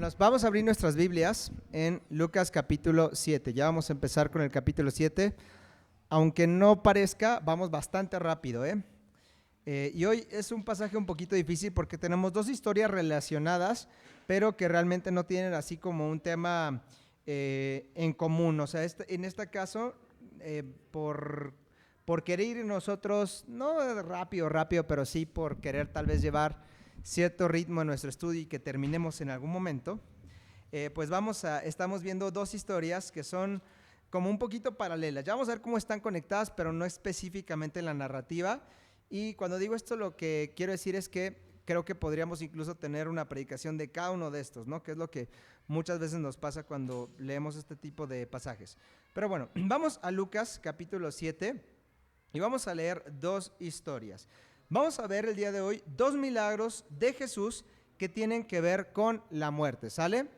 Hermanos, vamos a abrir nuestras Biblias en Lucas capítulo 7. Ya vamos a empezar con el capítulo 7. Aunque no parezca, vamos bastante rápido, y hoy es un pasaje un poquito difícil porque tenemos dos historias relacionadas, pero que realmente no tienen así como un tema en común. O sea, en este caso, por querer ir nosotros, no rápido, pero sí por querer tal vez llevar cierto ritmo en nuestro estudio y que terminemos en algún momento, pues estamos viendo dos historias que son como un poquito paralelas. Ya vamos a ver cómo están conectadas, pero no específicamente en la narrativa. Y cuando digo esto, lo que quiero decir es que creo que podríamos incluso tener una predicación de cada uno de estos, ¿no? Que es lo que muchas veces nos pasa cuando leemos este tipo de pasajes. Pero bueno, vamos a Lucas capítulo 7 y vamos a leer dos historias. Vamos a ver el día de hoy dos milagros de Jesús que tienen que ver con la muerte, ¿sale?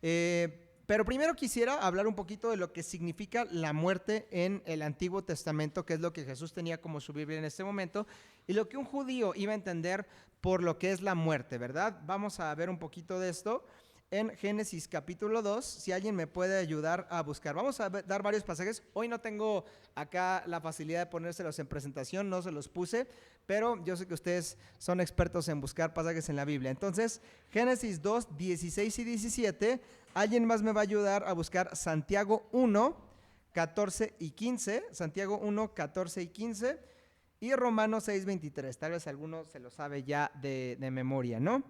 Pero primero quisiera hablar un poquito de lo que significa la muerte en el Antiguo Testamento, que es lo que Jesús tenía como su Biblia en este momento, y lo que un judío iba a entender por lo que es la muerte, ¿verdad? Vamos a ver un poquito de esto en Génesis capítulo 2, si alguien me puede ayudar a buscar. Vamos a dar varios pasajes. Hoy no tengo acá la facilidad de ponérselos en presentación, no se los puse, pero yo sé que ustedes son expertos en buscar pasajes en la Biblia. Entonces, Génesis 2, 16 y 17, alguien más me va a ayudar a buscar Santiago 1, 14 y 15, Santiago 1, 14 y 15, y Romanos 6, 23, tal vez alguno se lo sabe ya de memoria, ¿no?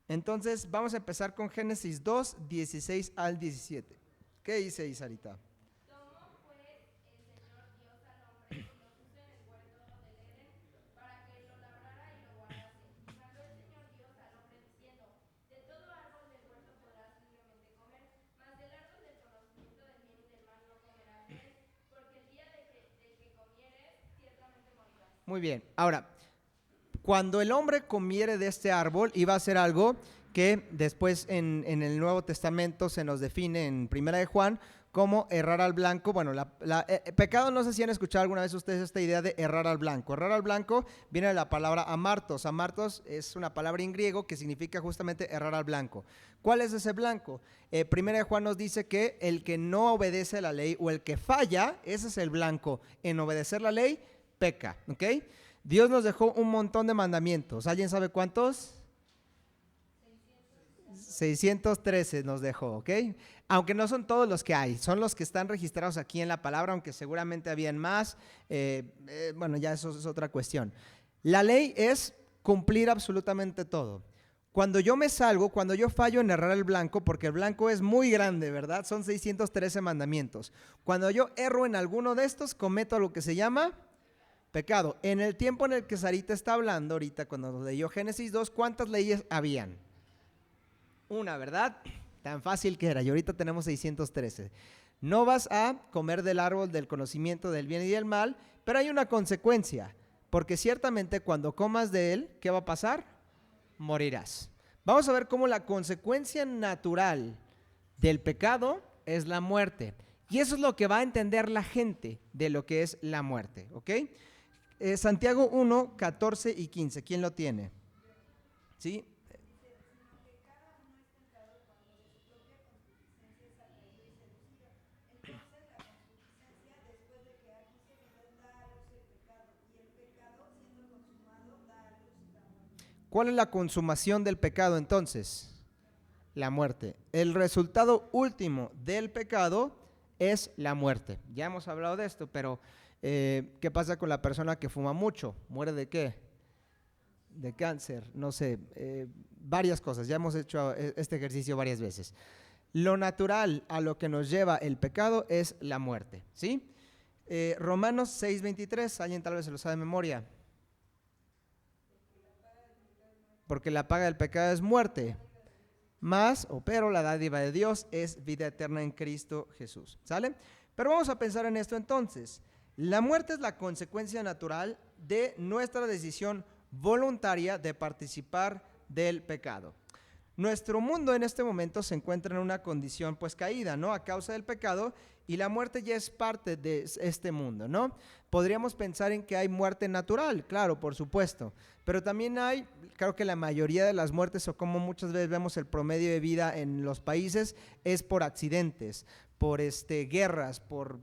Entonces, vamos a empezar con Génesis 2, 16 al 17. ¿Qué dice Isarita? Tomó pues el Señor Dios al hombre y lo puso en el huerto del Edén para que lo labrara y lo guardase. Y mandó el Señor Dios al hombre diciendo: de todo árbol del huerto podrás libremente comer, mas del árbol del conocimiento del bien y del mal no comerás de él, porque el día del que comieres ciertamente morirás. Muy bien, ahora, cuando el hombre comiere de este árbol, iba a hacer algo que después en el Nuevo Testamento se nos define en Primera de Juan como errar al blanco. Bueno, pecado, no sé si han escuchado alguna vez ustedes esta idea de errar al blanco. Errar al blanco viene de la palabra amartos. Amartos es una palabra en griego que significa justamente errar al blanco. ¿Cuál es ese blanco? Primera de Juan nos dice que el que no obedece a la ley o el que falla, ese es el blanco. En obedecer la ley, peca, ¿ok? Dios nos dejó un montón de mandamientos. ¿Alguien sabe cuántos? 613 nos dejó, ¿ok? Aunque no son todos los que hay, son los que están registrados aquí en la palabra, aunque seguramente habían más. Bueno, ya eso es otra cuestión. La ley es cumplir absolutamente todo. Cuando yo me salgo, cuando yo fallo en errar el blanco, porque el blanco es muy grande, ¿verdad? Son 613 mandamientos. Cuando yo erro en alguno de estos, cometo lo que se llama pecado. En el tiempo en el que Sarita está hablando, ahorita cuando leyó Génesis 2, ¿cuántas leyes habían? Una, ¿verdad? Tan fácil que era, y ahorita tenemos 613. No vas a comer del árbol del conocimiento del bien y del mal, pero hay una consecuencia, porque ciertamente cuando comas de él, ¿qué va a pasar? Morirás. Vamos a ver cómo la consecuencia natural del pecado es la muerte, y eso es lo que va a entender la gente de lo que es la muerte, ¿ok? Santiago 1, 14 y 15, ¿quién lo tiene? ¿Sí? ¿Cuál es la consumación del pecado entonces? La muerte. El resultado último del pecado es la muerte. Ya hemos hablado de esto, pero ¿qué pasa con la persona que fuma mucho? ¿Muere de qué? De cáncer, no sé, varias cosas. Ya hemos hecho este ejercicio varias veces. Lo natural a lo que nos lleva el pecado es la muerte, ¿sí? Romanos 6:23, alguien tal vez se lo sabe de memoria. Porque la paga del pecado es muerte, pero la dádiva de Dios es vida eterna en Cristo Jesús, ¿sale? Pero vamos a pensar en esto entonces. La muerte es la consecuencia natural de nuestra decisión voluntaria de participar del pecado. Nuestro mundo en este momento se encuentra en una condición pues caída, ¿no? A causa del pecado, y la muerte ya es parte de este mundo, ¿no? Podríamos pensar en que hay muerte natural, claro, por supuesto, pero también hay, creo que la mayoría de las muertes, o como muchas veces vemos el promedio de vida en los países, es por accidentes, por guerras, por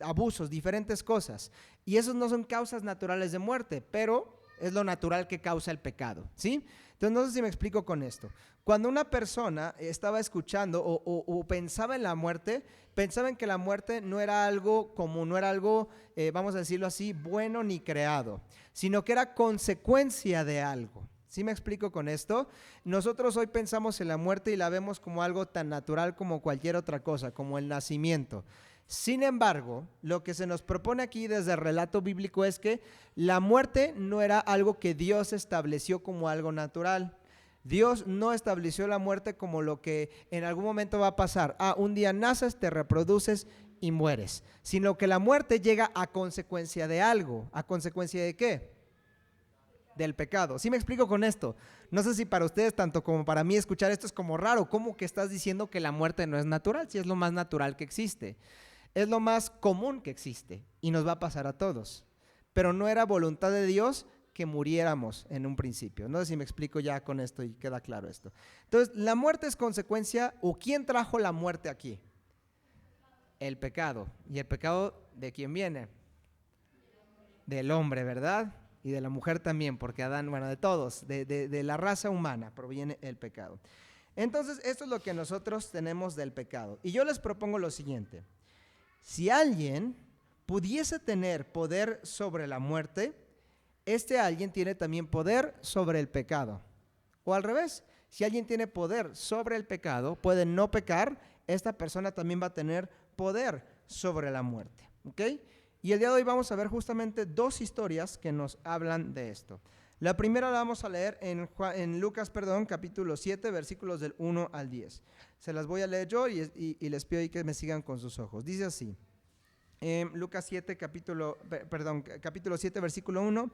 abusos, diferentes cosas. Y esos no son causas naturales de muerte, pero es lo natural que causa el pecado, ¿sí? Entonces no sé si me explico con esto. Cuando una persona estaba escuchando o pensaba en la muerte, pensaba en que la muerte no era algo común, no era algo, vamos a decirlo así, bueno ni creado, sino que era consecuencia de algo. ¿Sí me explico con esto? Nosotros hoy pensamos en la muerte y la vemos como algo tan natural como cualquier otra cosa, como el nacimiento. Sin embargo, lo que se nos propone aquí desde el relato bíblico es que la muerte no era algo que Dios estableció como algo natural. Dios no estableció la muerte como lo que en algún momento va a pasar. Un día naces, te reproduces y mueres. Sino que la muerte llega a consecuencia de algo. ¿A consecuencia de qué? Del pecado. ¿Sí me explico con esto? No sé si para ustedes, tanto como para mí, escuchar esto es como raro. ¿Cómo que estás diciendo que la muerte no es natural? Si es lo más natural que existe. Es lo más común que existe y nos va a pasar a todos. Pero no era voluntad de Dios que muriéramos en un principio. No sé si me explico ya con esto y queda claro esto. Entonces, la muerte es consecuencia, ¿o quién trajo la muerte aquí? El pecado. ¿Y el pecado de quién viene? Del hombre, ¿verdad? Y de la mujer también, porque Adán, bueno, de todos, de la raza humana proviene el pecado. Entonces, esto es lo que nosotros tenemos del pecado. Y yo les propongo lo siguiente. Si alguien pudiese tener poder sobre la muerte, este alguien tiene también poder sobre el pecado. O al revés, si alguien tiene poder sobre el pecado, puede no pecar, esta persona también va a tener poder sobre la muerte. ¿Ok? Y el día de hoy vamos a ver justamente dos historias que nos hablan de esto. La primera la vamos a leer en Lucas, capítulo 7, versículos del 1 al 10. Se las voy a leer yo y les pido que me sigan con sus ojos. Dice así, Lucas 7, capítulo 7, versículo 1.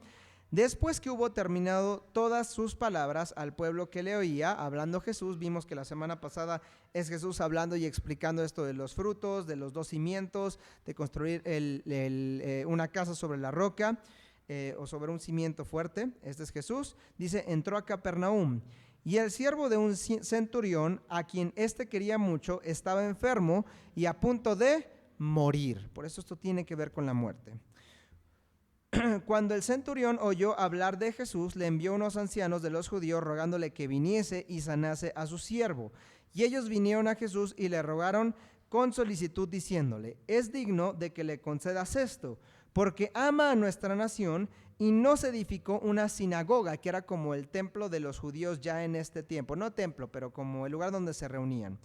Después que hubo terminado todas sus palabras al pueblo que le oía, hablando Jesús, vimos que la semana pasada es Jesús hablando y explicando esto de los frutos, de los dos cimientos, de construir una casa sobre la roca, o sobre un cimiento fuerte. Este es Jesús. Dice, entró a Capernaum, y el siervo de un centurión, a quien éste quería mucho, estaba enfermo y a punto de morir. Por eso esto tiene que ver con la muerte. Cuando el centurión oyó hablar de Jesús, le envió unos ancianos de los judíos rogándole que viniese y sanase a su siervo. Y ellos vinieron a Jesús y le rogaron con solicitud diciéndole, es digno de que le concedas esto, porque ama a nuestra nación y no se edificó una sinagoga, que era como el templo de los judíos ya en este tiempo. No templo, pero como el lugar donde se reunían.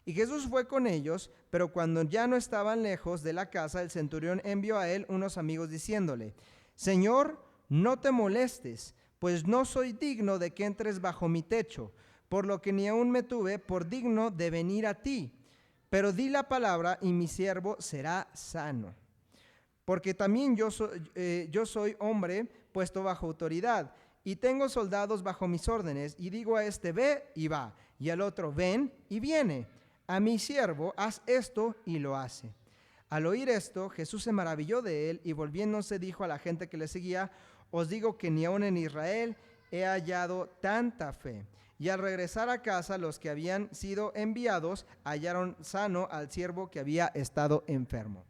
Y Jesús fue con ellos, pero cuando ya no estaban lejos de la casa, el centurión envió a él unos amigos diciéndole, Señor, no te molestes, pues no soy digno de que entres bajo mi techo, por lo que ni aún me tuve por digno de venir a ti. Pero di la palabra y mi siervo será sano. Porque también yo soy hombre puesto bajo autoridad, y tengo soldados bajo mis órdenes, y digo a este, ve y va, y al otro, ven y viene. A mi siervo, haz esto, y lo hace. Al oír esto, Jesús se maravilló de él, y volviéndose dijo a la gente que le seguía, os digo que ni aun en Israel he hallado tanta fe. Y al regresar a casa, los que habían sido enviados hallaron sano al siervo que había estado enfermo.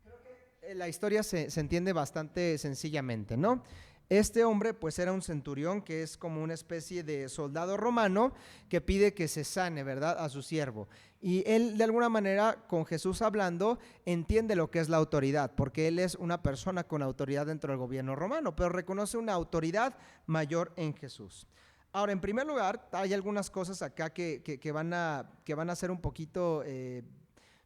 Creo que la historia se entiende bastante sencillamente, ¿no? Este hombre pues era un centurión, que es como una especie de soldado romano que pide que se sane, ¿verdad?, a su siervo. Y él de alguna manera, con Jesús hablando, entiende lo que es la autoridad, porque él es una persona con autoridad dentro del gobierno romano, pero reconoce una autoridad mayor en Jesús. Ahora, en primer lugar, hay algunas cosas acá que van a ser un poquito...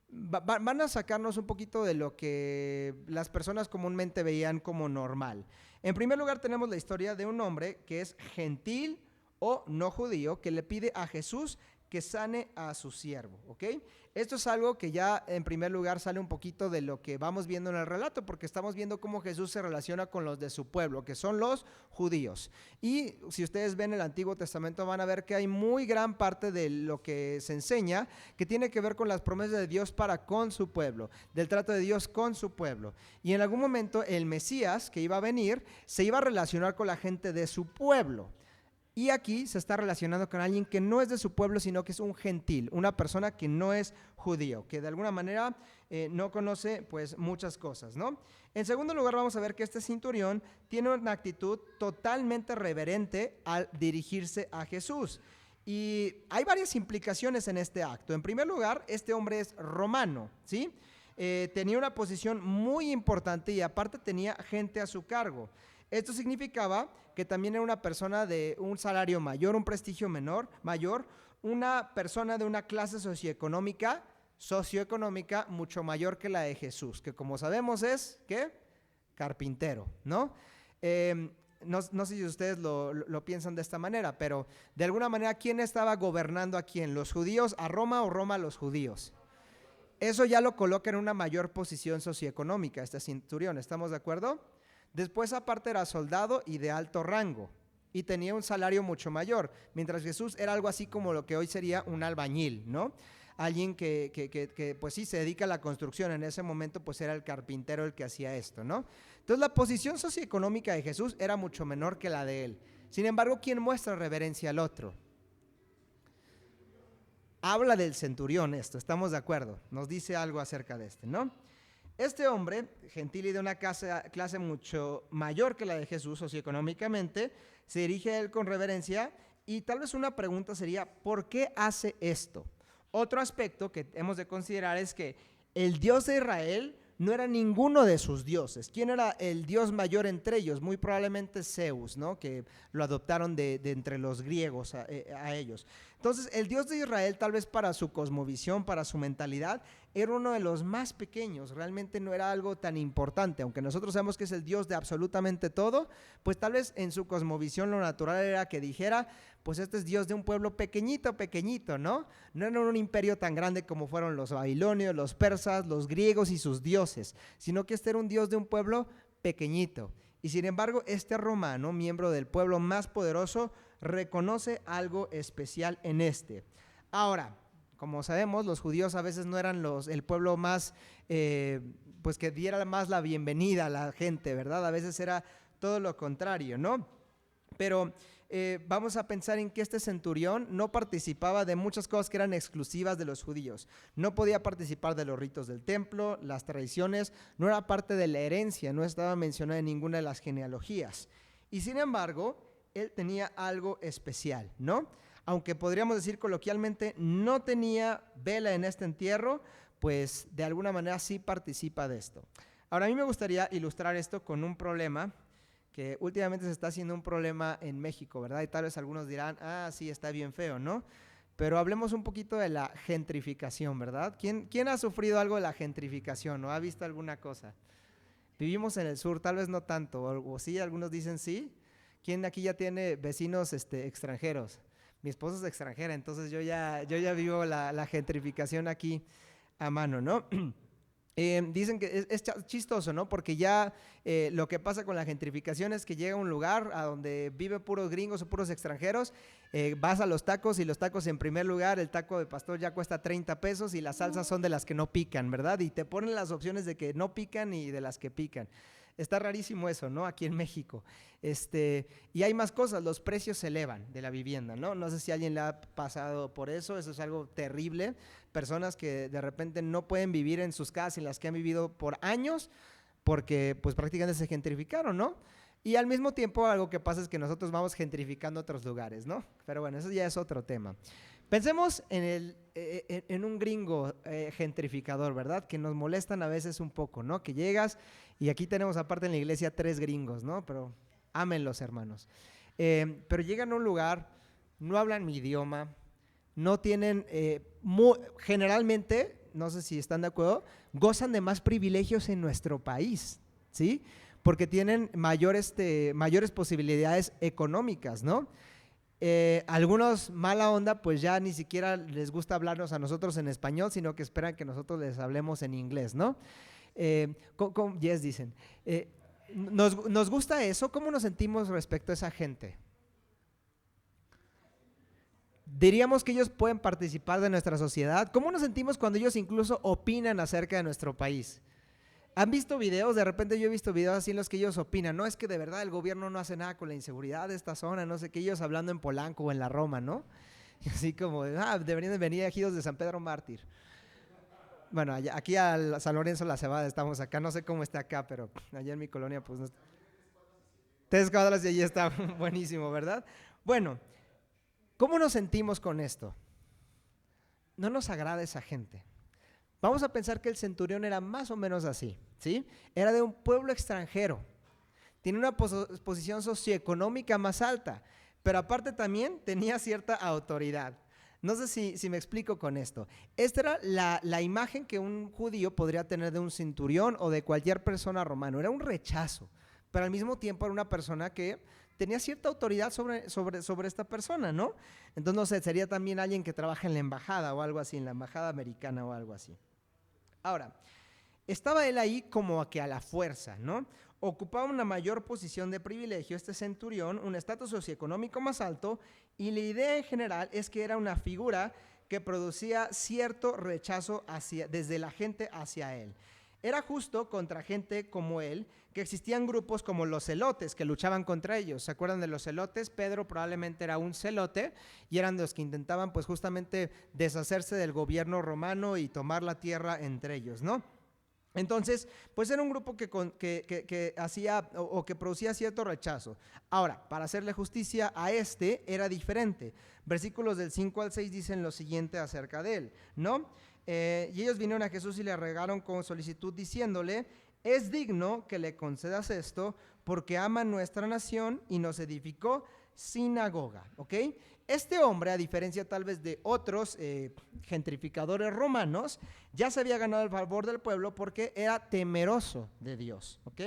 van a sacarnos un poquito de lo que las personas comúnmente veían como normal. En primer lugar, tenemos la historia de un hombre que es gentil o no judío, que le pide a Jesús que sane a su siervo, ¿ok? Esto es algo que ya en primer lugar sale un poquito de lo que vamos viendo en el relato, porque estamos viendo cómo Jesús se relaciona con los de su pueblo, que son los judíos. Y si ustedes ven el Antiguo Testamento van a ver que hay muy gran parte de lo que se enseña que tiene que ver con las promesas de Dios para con su pueblo, del trato de Dios con su pueblo. Y en algún momento el Mesías que iba a venir se iba a relacionar con la gente de su pueblo. Y aquí se está relacionando con alguien que no es de su pueblo, sino que es un gentil, una persona que no es judío, que de alguna manera no conoce pues muchas cosas, ¿no? En segundo lugar vamos a ver que este centurión tiene una actitud totalmente reverente al dirigirse a Jesús. Y hay varias implicaciones en este acto. En primer lugar, este hombre es romano, ¿sí? Tenía una posición muy importante y aparte tenía gente a su cargo. Esto significaba que también era una persona de un salario mayor, un prestigio mayor, una persona de una clase socioeconómica mucho mayor que la de Jesús, que como sabemos es, ¿qué? Carpintero, ¿no? No sé si ustedes lo piensan de esta manera, pero de alguna manera, ¿quién estaba gobernando a quién? ¿Los judíos a Roma o Roma a los judíos? Eso ya lo coloca en una mayor posición socioeconómica, este centurión, ¿estamos de acuerdo? Después aparte era soldado y de alto rango y tenía un salario mucho mayor, mientras Jesús era algo así como lo que hoy sería un albañil, ¿no? Alguien que pues sí se dedica a la construcción, en ese momento pues era el carpintero el que hacía esto, ¿no? Entonces la posición socioeconómica de Jesús era mucho menor que la de él. Sin embargo, ¿quién muestra reverencia al otro? Habla del centurión esto, estamos de acuerdo, nos dice algo acerca de este, ¿no? Este hombre, gentil y de una clase mucho mayor que la de Jesús socioeconómicamente, se dirige a él con reverencia y tal vez una pregunta sería, ¿por qué hace esto? Otro aspecto que hemos de considerar es que el Dios de Israel no era ninguno de sus dioses. ¿Quién era el Dios mayor entre ellos? Muy probablemente Zeus, ¿no? Que lo adoptaron de entre los griegos a ellos. Entonces, el Dios de Israel, tal vez para su cosmovisión, para su mentalidad, era uno de los más pequeños, realmente no era algo tan importante, aunque nosotros sabemos que es el Dios de absolutamente todo, pues tal vez en su cosmovisión lo natural era que dijera, pues este es Dios de un pueblo pequeñito, pequeñito, ¿no? No era un imperio tan grande como fueron los babilonios, los persas, los griegos y sus dioses, sino que este era un Dios de un pueblo pequeñito. Y sin embargo, este romano, miembro del pueblo más poderoso, reconoce algo especial en este. Ahora, como sabemos, los judíos a veces no eran el pueblo más, pues que diera más la bienvenida a la gente, ¿verdad? A veces era todo lo contrario, ¿no? Pero vamos a pensar en que este centurión no participaba de muchas cosas que eran exclusivas de los judíos. No podía participar de los ritos del templo, las tradiciones, no era parte de la herencia, no estaba mencionada en ninguna de las genealogías. Y sin embargo, él tenía algo especial, ¿no? Aunque podríamos decir coloquialmente, no tenía vela en este entierro, pues de alguna manera sí participa de esto. Ahora, a mí me gustaría ilustrar esto con un problema que últimamente se está haciendo un problema en México, ¿verdad? Y tal vez algunos dirán, sí, está bien feo, ¿no? Pero hablemos un poquito de la gentrificación, ¿verdad? ¿Quién ha sufrido algo de la gentrificación o ha visto alguna cosa? Vivimos en el sur, tal vez no tanto, o sí, algunos dicen sí. ¿Quién aquí ya tiene vecinos extranjeros? Mi esposa es extranjera, entonces yo ya vivo la gentrificación aquí a mano, ¿no? Dicen que es chistoso, ¿no? Porque ya lo que pasa con la gentrificación es que llega a un lugar a donde viven puros gringos o puros extranjeros, vas a los tacos y los tacos en primer lugar, el taco de pastor ya cuesta 30 pesos y las salsas son de las que no pican, ¿verdad? Y te ponen las opciones de que no pican y de las que pican. Está rarísimo eso, ¿no? Aquí en México. Y hay más cosas, los precios se elevan de la vivienda, ¿no? No sé si a alguien le ha pasado por eso es algo terrible. Personas que de repente no pueden vivir en sus casas en las que han vivido por años porque pues prácticamente se gentrificaron, ¿no? Y al mismo tiempo algo que pasa es que nosotros vamos gentrificando otros lugares, ¿no? Pero bueno, eso ya es otro tema. Pensemos en un gringo gentrificador, ¿verdad? Que nos molestan a veces un poco, ¿no? Que llegas y aquí tenemos aparte en la iglesia 3 gringos, ¿no? Pero ámenlos, hermanos. Pero llegan a un lugar, no hablan mi idioma, no tienen, generalmente, no sé si están de acuerdo, gozan de más privilegios en nuestro país, ¿sí? Porque tienen mayores posibilidades económicas, ¿no? Algunos mala onda, pues ya ni siquiera les gusta hablarnos a nosotros en español, sino que esperan que nosotros les hablemos en inglés, ¿no? Yes, dicen. ¿Nos gusta eso? ¿Cómo nos sentimos respecto a esa gente? ¿Diríamos que ellos pueden participar de nuestra sociedad? ¿Cómo nos sentimos cuando ellos incluso opinan acerca de nuestro país? ¿Han visto videos? De repente yo he visto videos así en los que ellos opinan, no, es que de verdad el gobierno no hace nada con la inseguridad de esta zona, no sé qué, ellos hablando en Polanco o en la Roma, ¿no? Y así como, deberían de venir ejidos de San Pedro Mártir. Bueno, aquí a San Lorenzo la Cebada estamos acá, no sé cómo está acá, pero allá en mi colonia pues no está. 3 cuadras y allí está buenísimo, ¿verdad? Bueno, ¿cómo nos sentimos con esto? No nos agrada esa gente. Vamos a pensar que el centurión era más o menos así, ¿sí? Era de un pueblo extranjero, tiene una posición socioeconómica más alta, pero aparte también tenía cierta autoridad. No sé si me explico con esto. Esta era la imagen que un judío podría tener de un centurión o de cualquier persona romano. Era un rechazo, pero al mismo tiempo era una persona que tenía cierta autoridad sobre esta persona, ¿no? Entonces, no sé, sería también alguien que trabaja en la embajada o algo así, en la embajada americana o algo así. Ahora, estaba él ahí como que a la fuerza, ¿no? Ocupaba una mayor posición de privilegio este centurión, un estatus socioeconómico más alto, y la idea en general es que era una figura que producía cierto rechazo desde la gente hacia él. Era justo contra gente como él que existían grupos como los celotes que luchaban contra ellos. ¿Se acuerdan de los celotes? Pedro probablemente era un celote y eran los que intentaban pues justamente deshacerse del gobierno romano y tomar la tierra entre ellos, ¿no? Entonces, pues era un grupo que hacía o que producía cierto rechazo. Ahora, para hacerle justicia a este, era diferente. Versículos del 5 al 6 dicen lo siguiente acerca de él, ¿no? Y ellos vinieron a Jesús y le regaron con solicitud diciéndole, es digno que le concedas esto porque ama nuestra nación y nos edificó sinagoga, ¿ok? Este hombre, a diferencia tal vez de otros gentrificadores romanos, ya se había ganado el favor del pueblo porque era temeroso de Dios, ¿ok?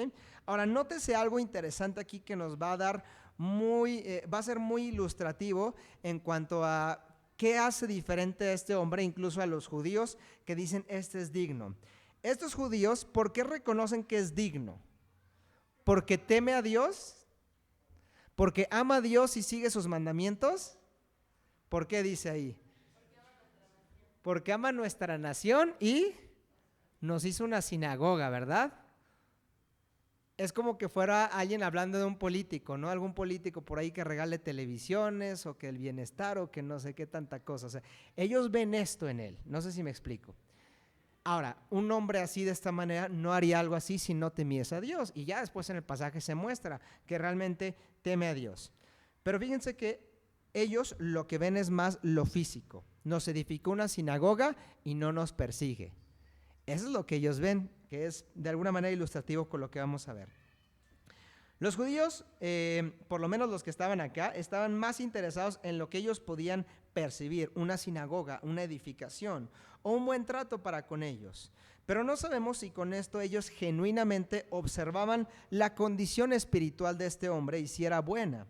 Ahora, nótese algo interesante aquí que nos va a dar va a ser muy ilustrativo en cuanto a qué hace diferente a este hombre, incluso a los judíos que dicen este es digno. Estos judíos, ¿por qué reconocen que es digno? ¿Porque teme a Dios? ¿Porque ama a Dios y sigue sus mandamientos? ¿Por qué dice ahí? Porque ama nuestra nación y nos hizo una sinagoga, ¿verdad? Es como que fuera alguien hablando de un político, ¿no? Algún político por ahí que regale televisiones o que el bienestar o que no sé qué tanta cosa. O sea, ellos ven esto en él, no sé si me explico. Ahora, un hombre así de esta manera no haría algo así si no temiese a Dios. Y ya después en el pasaje se muestra que realmente teme a Dios. Pero fíjense que ellos lo que ven es más lo físico. Nos edificó una sinagoga y no nos persigue. Eso es lo que ellos ven, que es de alguna manera ilustrativo con lo que vamos a ver. Los judíos, por lo menos los que estaban acá, estaban más interesados en lo que ellos podían percibir, una sinagoga, una edificación o un buen trato para con ellos. Pero no sabemos si con esto ellos genuinamente observaban la condición espiritual de este hombre y si era buena.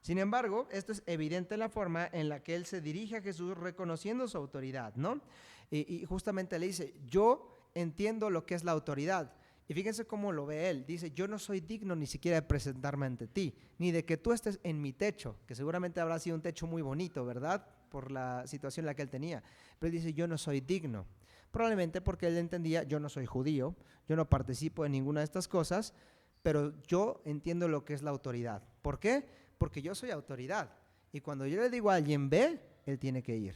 Sin embargo, esto es evidente en la forma en la que él se dirige a Jesús reconociendo su autoridad, ¿no? Y justamente le dice, yo entiendo lo que es la autoridad. Y fíjense cómo lo ve él. Dice, yo no soy digno ni siquiera de presentarme ante ti, ni de que tú estés en mi techo, que seguramente habrá sido un techo muy bonito, ¿verdad? Por la situación en la que él tenía. Pero él dice, yo no soy digno. Probablemente porque él entendía, yo no soy judío, yo no participo en ninguna de estas cosas, pero yo entiendo lo que es la autoridad. ¿Por qué? Porque yo soy autoridad. Y cuando yo le digo a alguien, ve, él tiene que ir.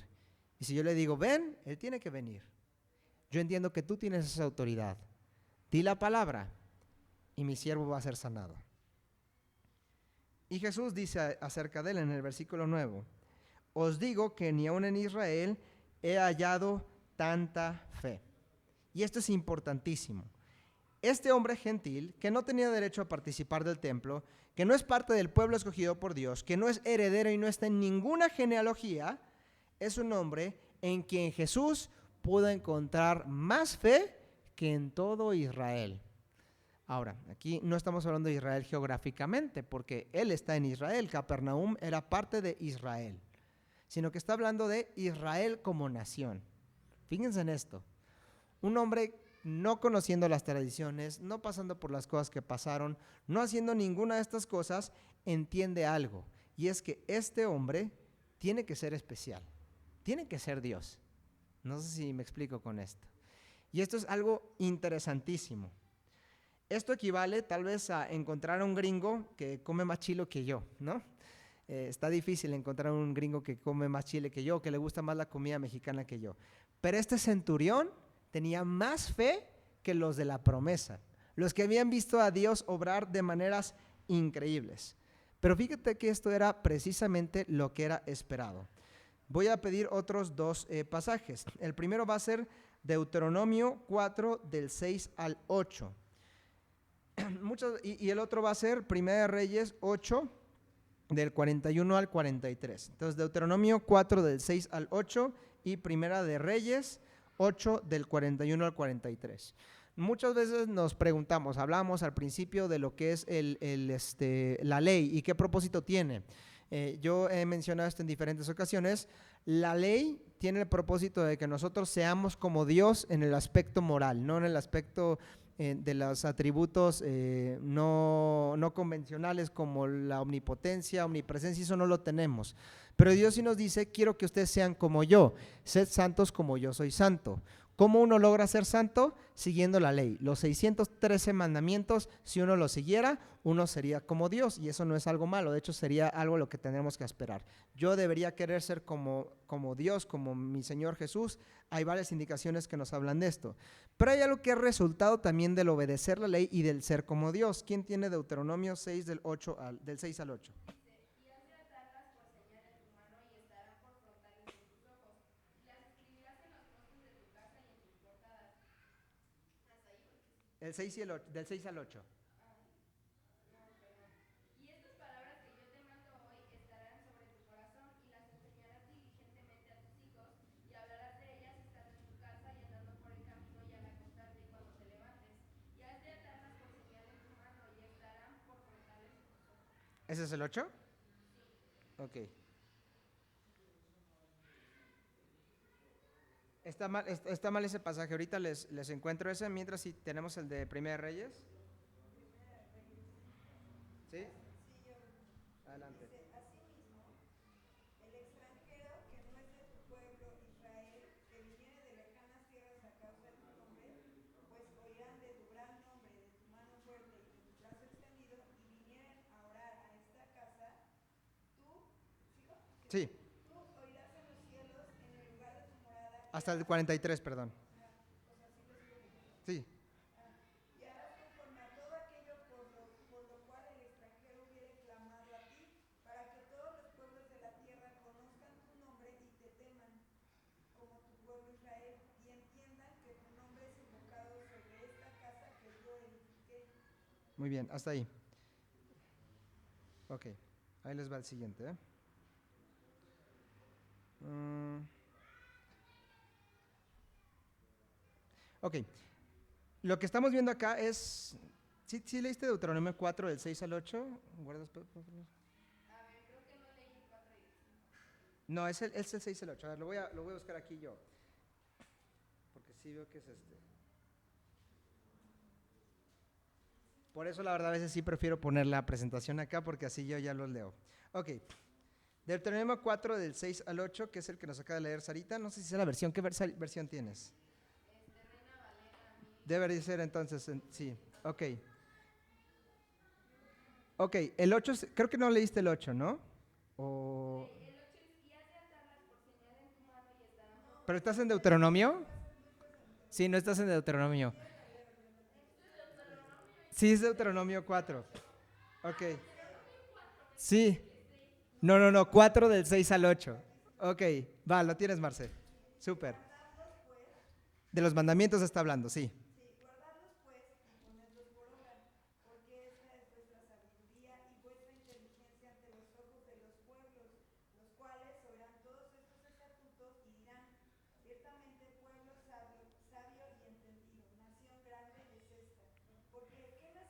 Y si yo le digo, ven, él tiene que venir. Yo entiendo que tú tienes esa autoridad. Di la palabra y mi siervo va a ser sanado. Y Jesús dice acerca de él en el versículo 9, os digo que ni aun en Israel he hallado tanta fe. Y esto es importantísimo. Este hombre gentil, que no tenía derecho a participar del templo, que no es parte del pueblo escogido por Dios, que no es heredero y no está en ninguna genealogía, es un hombre en quien Jesús pudo encontrar más fe que en todo Israel. Ahora, aquí no estamos hablando de Israel geográficamente, porque él está en Israel, Capernaum era parte de Israel, sino que está hablando de Israel como nación. Fíjense en esto, un hombre no conociendo las tradiciones, no pasando por las cosas que pasaron, no haciendo ninguna de estas cosas, entiende algo, y es que este hombre tiene que ser especial, tiene que ser Dios. No sé si me explico con esto. Y esto es algo interesantísimo. Esto equivale tal vez a encontrar a un gringo que come más chile que yo, ¿no? Está difícil encontrar un gringo que come más chile que yo, que le gusta más la comida mexicana que yo. Pero este centurión tenía más fe que los de la promesa, los que habían visto a Dios obrar de maneras increíbles. Pero fíjate que esto era precisamente lo que era esperado. Voy a pedir otros dos pasajes. El primero va a ser Deuteronomio 4 del 6 al 8. Y el otro va a ser Primera de Reyes 8 del 41 al 43. Entonces Deuteronomio 4 del 6 al 8 y Primera de Reyes 8 del 41 al 43. Muchas veces nos preguntamos, hablamos al principio de lo que es la ley y qué propósito tiene. Yo he mencionado esto en diferentes ocasiones. La ley tiene el propósito de que nosotros seamos como Dios en el aspecto moral, no en el aspecto de los atributos no convencionales como la omnipotencia, omnipresencia, eso no lo tenemos. Pero Dios sí nos dice, quiero que ustedes sean como yo, sed santos como yo soy santo. ¿Cómo uno logra ser santo? Siguiendo la ley. Los 613 mandamientos, si uno los siguiera, uno sería como Dios, y eso no es algo malo, de hecho sería algo a lo que tendremos que esperar. Yo debería querer ser como Dios, como mi Señor Jesús. Hay varias indicaciones que nos hablan de esto. Pero hay algo que es resultado también del obedecer la ley y del ser como Dios. ¿Quién tiene Deuteronomio 6 del 6 al 8? Y has de atarlas por señal en tu mano y estarán por frontales en tus ojos. Y las escribirás en los postes de tu casa y en tus portadas. Hasta ahí porque sí. El 6 y el 8, del 6 al 8. Y estas palabras que yo te mando hoy estarán sobre tu corazón y las enseñarás diligentemente a tus hijos y hablarás de ellas estando en tu casa y andando por el camino y al acostarte y cuando te levantes. Y has de atarlas por señal en tu mano y estarán por frontales en tus ojos. ¿Ese es el 8? Ok. Está mal ese pasaje, ahorita les encuentro ese, mientras si tenemos el de Primera de Reyes. ¿Sí? Adelante. Dice, asimismo, el extranjero que no es de tu pueblo Israel, que viniere de lejanas tierras a causa de tu nombre, pues oirán de tu gran nombre, de tu mano fuerte y de tu brazo extendido, y vinieren a orar a esta casa, tú, ¿sigo? Sí, Tú oirás en los cielos, en el lugar de tu morada, hasta el 43, perdón. o sea, sí lo sigo leyendo. Sí, Y harás conforme a todo aquello por lo cual el extranjero hubiere clamado a ti, para que todos los pueblos de la tierra conozcan tu nombre y te teman, como tu pueblo Israel, y entiendan que tu nombre es invocado sobre esta casa que yo edifiqué. muy bien, hasta ahí. Ok, ahí les va el siguiente. Ok, lo que estamos viendo acá es, ¿sí leíste Deuteronomio 4 del 6 al 8? ¿Guardas, por favor? A ver, creo que no leí el 4 y el 5. No, es el 6 y el 8. A ver, lo voy a buscar aquí yo. Porque sí veo que es este. Por eso la verdad a veces sí prefiero poner la presentación acá porque así yo ya los leo. Ok, Deuteronomio 4 del 6 al 8, que es el que nos acaba de leer Sarita. No sé si es la versión, ¿qué versión tienes? Reina Valera, Debe de ser entonces, sí, ok. Ok, el 8, creo que no leíste el 8, ¿no? O... el 8 es, y has de atarlas por señal en tu mano y estarán por ¿Pero estás en Deuteronomio? Sí, no estás en Deuteronomio. Sí, es Deuteronomio 4. Ok. Sí. No, 4 del 6 al 8. Ok, va, lo tienes, Marce. Súper. De los mandamientos está hablando, sí. Sí, guardadlos pues y ponedlos por obra, porque esta es vuestra sabiduría y vuestra inteligencia ante los ojos de los pueblos, los cuales oirán todos estos estatutos y dirán, ciertamente pueblo sabio, sabio y entendido, nación grande es esta. Porque ¿qué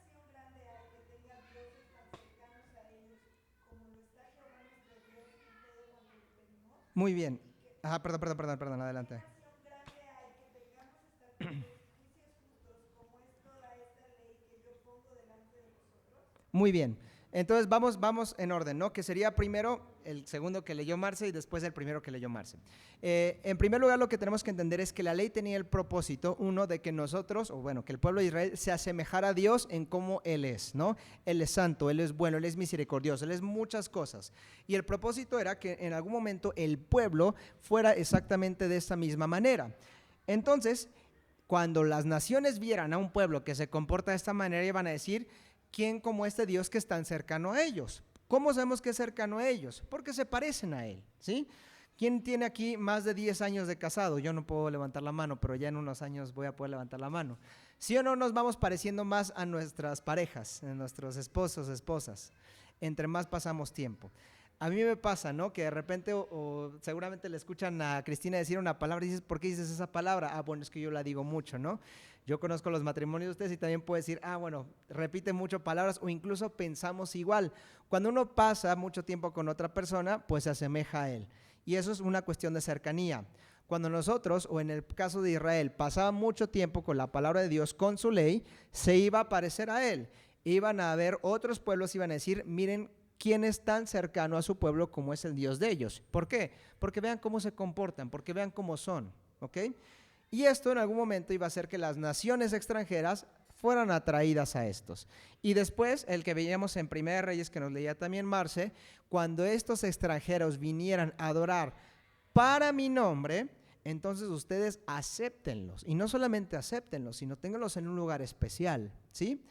Muy bien. Ajá, perdón, adelante. nación grande hay que tengamos estatutos y juicios justos, como es toda esta ley que yo pongo delante de vosotros? Muy bien. Entonces vamos en orden, ¿no? Que sería primero el segundo que leyó Marce y después el primero que leyó Marce. En primer lugar, lo que tenemos que entender es que la ley tenía el propósito, uno, de que nosotros, o bueno, que el pueblo de Israel se asemejara a Dios en cómo Él es, ¿no? Él es santo, Él es bueno, Él es misericordioso, Él es muchas cosas. Y el propósito era que en algún momento el pueblo fuera exactamente de esta misma manera. Entonces, cuando las naciones vieran a un pueblo que se comporta de esta manera, iban a decir: ¿quién como este Dios que es tan cercano a ellos? ¿Cómo sabemos que es cercano a ellos? Porque se parecen a Él, ¿sí? ¿Quién tiene aquí más de 10 años de casado? Yo no puedo levantar la mano, pero ya en unos años voy a poder levantar la mano. ¿Sí o no nos vamos pareciendo más a nuestras parejas, a nuestros esposos, esposas, entre más pasamos tiempo? A mí me pasa, ¿no? Que de repente o seguramente le escuchan a Cristina decir una palabra y dices: ¿por qué dices esa palabra? Ah, bueno, es que yo la digo mucho, ¿no? Yo conozco los matrimonios de ustedes y también puedo decir: ah, bueno, repite mucho palabras o incluso pensamos igual. Cuando uno pasa mucho tiempo con otra persona, pues se asemeja a él. Y eso es una cuestión de cercanía. Cuando nosotros, o en el caso de Israel, pasaba mucho tiempo con la palabra de Dios, con su ley, se iba a parecer a él. Iban a haber otros pueblos, iban a decir: miren quién es tan cercano a su pueblo como es el Dios de ellos. ¿Por qué? Porque vean cómo se comportan, porque vean cómo son, ¿ok? Y esto en algún momento iba a hacer que las naciones extranjeras fueran atraídas a estos. Y después, el que veíamos en Primera de Reyes, que nos leía también Marce, cuando estos extranjeros vinieran a adorar para mi nombre, entonces ustedes acéptenlos. Y no solamente acéptenlos, sino ténganlos en un lugar especial, ¿sí?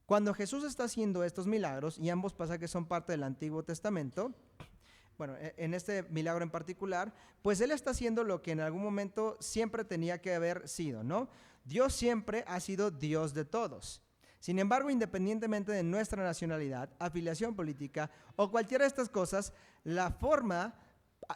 Cuando Jesús está haciendo estos milagros, y ambos pasajes son parte del Antiguo Testamento, bueno, en este milagro en particular, pues Él está haciendo lo que en algún momento siempre tenía que haber sido, ¿no? Dios siempre ha sido Dios de todos. Sin embargo, independientemente de nuestra nacionalidad, afiliación política o cualquiera de estas cosas, la forma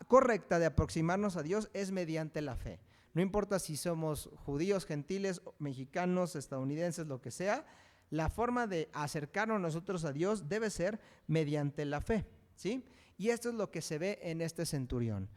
correcta de aproximarnos a Dios es mediante la fe. No importa si somos judíos, gentiles, mexicanos, estadounidenses, lo que sea, la forma de acercarnos nosotros a Dios debe ser mediante la fe, ¿sí? Y esto es lo que se ve en este centurión.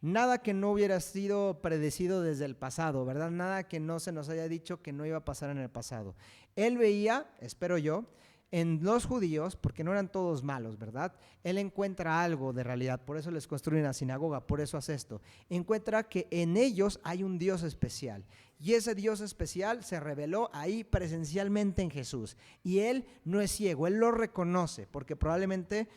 Nada que no hubiera sido predecido desde el pasado, ¿verdad? Nada que no se nos haya dicho que no iba a pasar en el pasado. Él veía, espero yo, en los judíos, porque no eran todos malos, ¿verdad? Él encuentra algo de realidad, por eso les construye una sinagoga, por eso hace esto. Encuentra que en ellos hay un Dios especial. Y ese Dios especial se reveló ahí presencialmente en Jesús. Y Él no es ciego, Él lo reconoce, porque probablemente,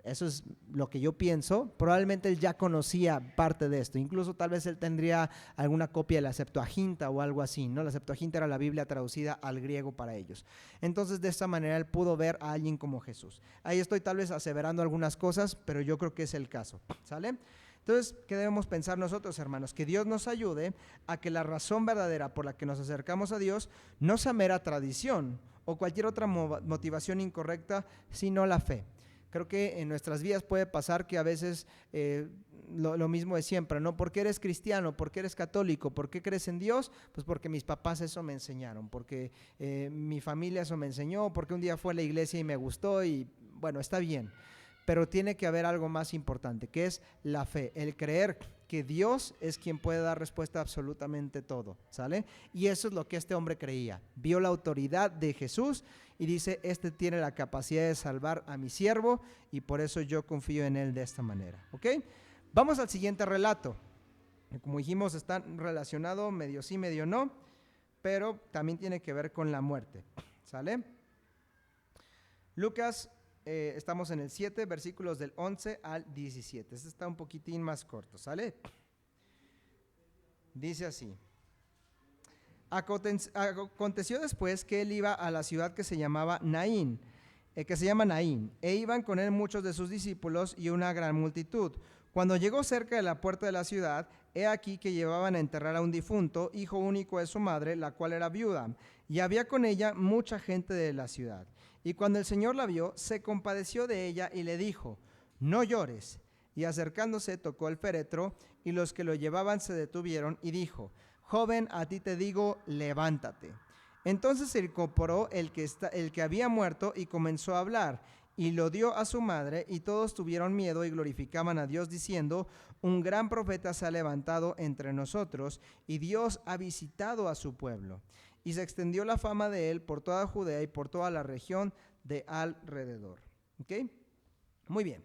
eso es lo que yo pienso, probablemente Él ya conocía parte de esto. Incluso tal vez Él tendría alguna copia de la Septuaginta o algo así, ¿no? La Septuaginta era la Biblia traducida al griego para ellos. Entonces, de esta manera Él pudo ver a alguien como Jesús. Ahí estoy tal vez aseverando algunas cosas, pero yo creo que es el caso, ¿sale? Entonces, ¿qué debemos pensar nosotros, hermanos? Que Dios nos ayude a que la razón verdadera por la que nos acercamos a Dios no sea mera tradición o cualquier otra motivación incorrecta, sino la fe. Creo que en nuestras vidas puede pasar que a veces lo mismo de siempre, ¿no? ¿Por qué eres cristiano? ¿Por qué eres católico? ¿Por qué crees en Dios? Pues porque mis papás eso me enseñaron, porque mi familia eso me enseñó, porque un día fue a la iglesia y me gustó y bueno, está bien. Pero tiene que haber algo más importante, que es la fe, el creer que Dios es quien puede dar respuesta a absolutamente todo, ¿sale? Y eso es lo que este hombre creía. Vio la autoridad de Jesús y dice: este tiene la capacidad de salvar a mi siervo y por eso yo confío en él de esta manera, ¿ok? Vamos al siguiente relato. Como dijimos, está relacionado medio sí, medio no, pero también tiene que ver con la muerte, ¿sale? Lucas, estamos en el 7, versículos del 11 al 17. Este está un poquitín más corto, ¿sale? Dice así: aconteció después que él iba a la ciudad que se llama Naín, e iban con él muchos de sus discípulos y una gran multitud. Cuando llegó cerca de la puerta de la ciudad, he aquí que llevaban a enterrar a un difunto, hijo único de su madre, la cual era viuda, y había con ella mucha gente de la ciudad. Y cuando el Señor la vio, se compadeció de ella y le dijo: no llores. Y acercándose tocó el féretro, y los que lo llevaban se detuvieron, y dijo: joven, a ti te digo, levántate. Entonces se incorporó el que había muerto y comenzó a hablar, y lo dio a su madre, y todos tuvieron miedo y glorificaban a Dios diciendo: un gran profeta se ha levantado entre nosotros, y Dios ha visitado a su pueblo. Y se extendió la fama de él por toda Judea y por toda la región de alrededor. ¿Ok? Muy bien.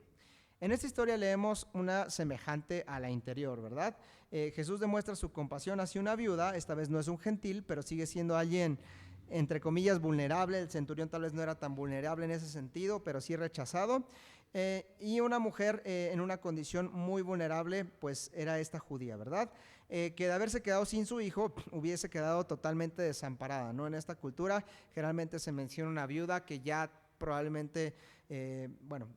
En esta historia leemos una semejante a la anterior, ¿verdad? Jesús demuestra su compasión hacia una viuda. Esta vez no es un gentil, pero sigue siendo alguien, entre comillas, vulnerable. El centurión tal vez no era tan vulnerable en ese sentido, pero sí rechazado. Y una mujer en una condición muy vulnerable, pues era esta judía, ¿verdad? Que de haberse quedado sin su hijo, hubiese quedado totalmente desamparada, ¿no? En esta cultura generalmente se menciona una viuda que ya probablemente,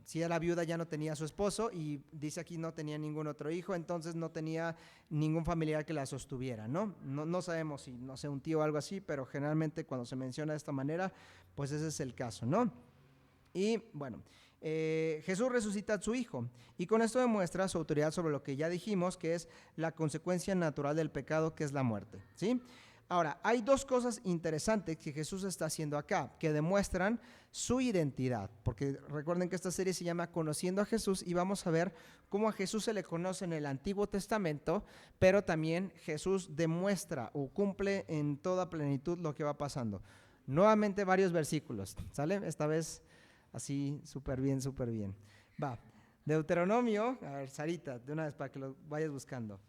si era viuda ya no tenía a su esposo, y dice aquí no tenía ningún otro hijo, entonces no tenía ningún familiar que la sostuviera, ¿no? No sabemos si, no sé, un tío o algo así, pero generalmente cuando se menciona de esta manera, pues ese es el caso, ¿no? Y bueno, Jesús resucita a su hijo, y con esto demuestra su autoridad sobre lo que ya dijimos, que es la consecuencia natural del pecado, que es la muerte, ¿sí? Ahora, hay dos cosas interesantes que Jesús está haciendo acá, que demuestran su identidad, porque recuerden que esta serie se llama Conociendo a Jesús, y vamos a ver cómo a Jesús se le conoce en el Antiguo Testamento, pero también Jesús demuestra o cumple en toda plenitud lo que va pasando. Nuevamente varios versículos, ¿sale? Esta vez así, súper bien, súper bien. Va, Deuteronomio, a ver, Sarita, de una vez para que lo vayas buscando.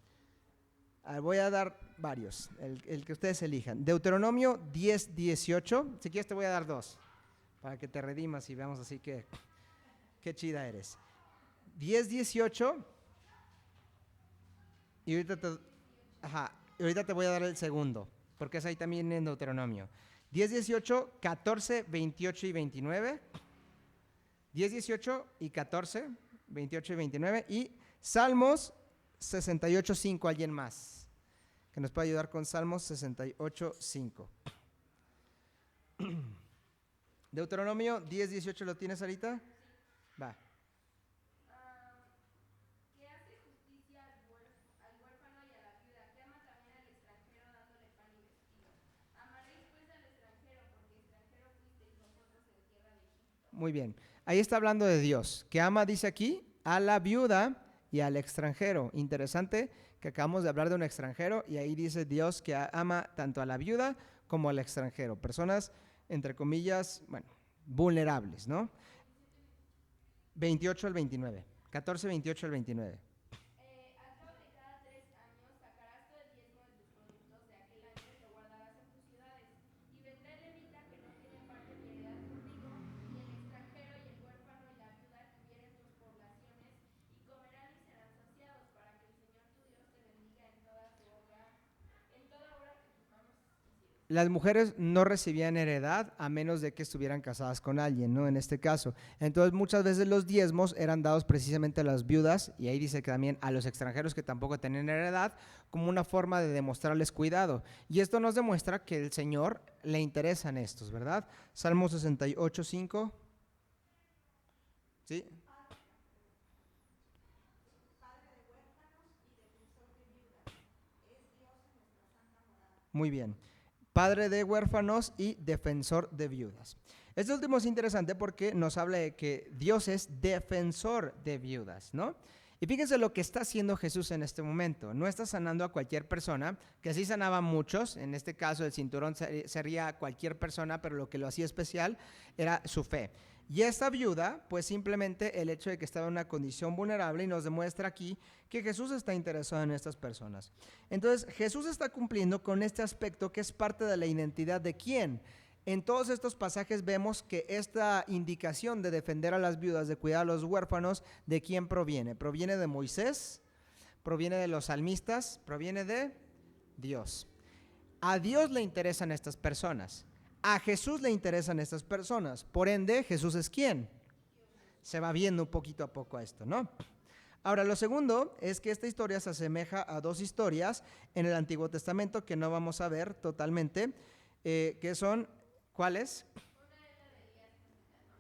Voy a dar varios, el que ustedes elijan. Deuteronomio 10, 18, si quieres te voy a dar dos, para que te redimas y veamos así que qué chida eres. 10, 18, y ahorita te voy a dar el segundo, porque es ahí también en Deuteronomio. 10, 18, 14, 28 y 29. 10, 18 y 14, 28 y 29. Y Salmos 68, 5, alguien más que nos pueda ayudar con Salmos 68, 5. Deuteronomio 10, 18, ¿lo tienes ahorita? Va. Que hace justicia al huérfano y a la viuda, que ama también al extranjero dándole pan y vestido. Amaréis pues al extranjero, porque extranjero fuisteis vosotros en tierra de Egipto. Muy bien. Ahí está hablando de Dios, que ama, dice aquí, a la viuda y al extranjero. Interesante que acabamos de hablar de un extranjero, y ahí dice Dios que ama tanto a la viuda como al extranjero. Personas, entre comillas, vulnerables, ¿no? 28 al 29. 14, 28 al 29. Al cabo de cada 3 años sacarás todo el diezmo de tus productos de aquel año y lo guardarás en tus ciudades. Y vendrá el levita que no tiene parte ni heredad contigo, y el extranjero y el huérfano y la viuda que hubieren tus poblaciones, y comerán y serán saciados, para que el Señor tu Dios te bendiga en toda obra que tus manos hicieron. Las mujeres no recibían heredad a menos de que estuvieran casadas con alguien, ¿no? En este caso. Entonces muchas veces los diezmos eran dados precisamente a las viudas, y ahí dice que también a los extranjeros que tampoco tenían heredad, como una forma de demostrarles cuidado. Y esto nos demuestra que el Señor le interesan estos, ¿verdad? Salmo 68, 5. ¿Sí? Muy bien. Padre de huérfanos y defensor de viudas. Este último es interesante porque nos habla de que Dios es defensor de viudas, ¿no? Y fíjense lo que está haciendo Jesús en este momento. No está sanando a cualquier persona, que sí sanaba a muchos. En este caso el cinturón sería a cualquier persona, pero lo que lo hacía especial era su fe. Y esta viuda, pues simplemente el hecho de que estaba en una condición vulnerable, y nos demuestra aquí que Jesús está interesado en estas personas. Entonces Jesús está cumpliendo con este aspecto que es parte de la identidad de quién. En todos estos pasajes vemos que esta indicación de defender a las viudas, de cuidar a los huérfanos, ¿de quién proviene? Proviene de Moisés, proviene de los salmistas, proviene de Dios. A Dios le interesan estas personas. A Jesús le interesan estas personas. Por ende, Jesús es ¿quién? Se va viendo poquito a poco a esto, ¿no? Ahora, lo segundo es que esta historia se asemeja a dos historias en el Antiguo Testamento que no vamos a ver totalmente, que son, ¿cuáles?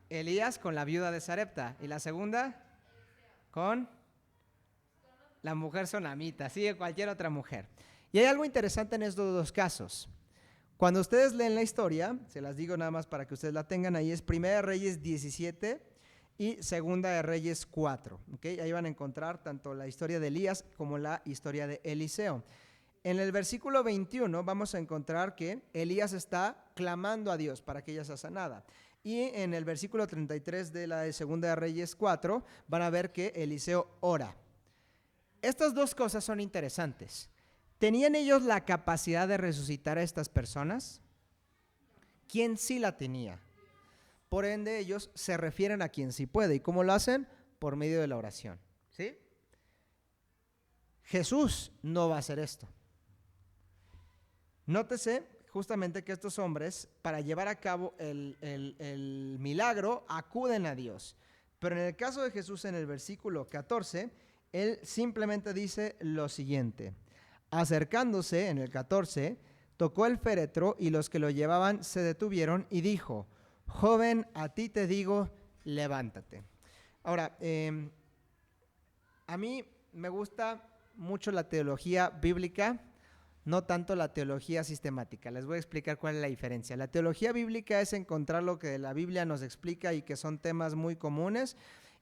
Elías con la viuda de Sarepta, y la segunda con la mujer sonamita, sí, cualquier otra mujer. Y hay algo interesante en estos dos casos. Cuando ustedes leen la historia, se las digo nada más para que ustedes la tengan ahí, es 1 Reyes 17, y Segunda de Reyes 4. ¿Okay? Ahí van a encontrar tanto la historia de Elías como la historia de Eliseo. En el versículo 21 vamos a encontrar que Elías está clamando a Dios para que ella sea sanada. Y en el versículo 33 de la de Segunda de Reyes 4 van a ver que Eliseo ora. Estas dos cosas son interesantes. ¿Tenían ellos la capacidad de resucitar a estas personas? ¿Quién sí la tenía? Por ende, ellos se refieren a quien sí puede. ¿Y cómo lo hacen? Por medio de la oración. ¿Sí? Jesús no va a hacer esto. Nótese justamente que estos hombres, para llevar a cabo el milagro, acuden a Dios. Pero en el caso de Jesús, en el versículo 14, él simplemente dice lo siguiente. Acercándose, en el 14, tocó el féretro y los que lo llevaban se detuvieron y dijo, joven, a ti te digo, levántate. Ahora, a mí me gusta mucho la teología bíblica, no tanto la teología sistemática. Les voy a explicar cuál es la diferencia. La teología bíblica es encontrar lo que la Biblia nos explica y que son temas muy comunes,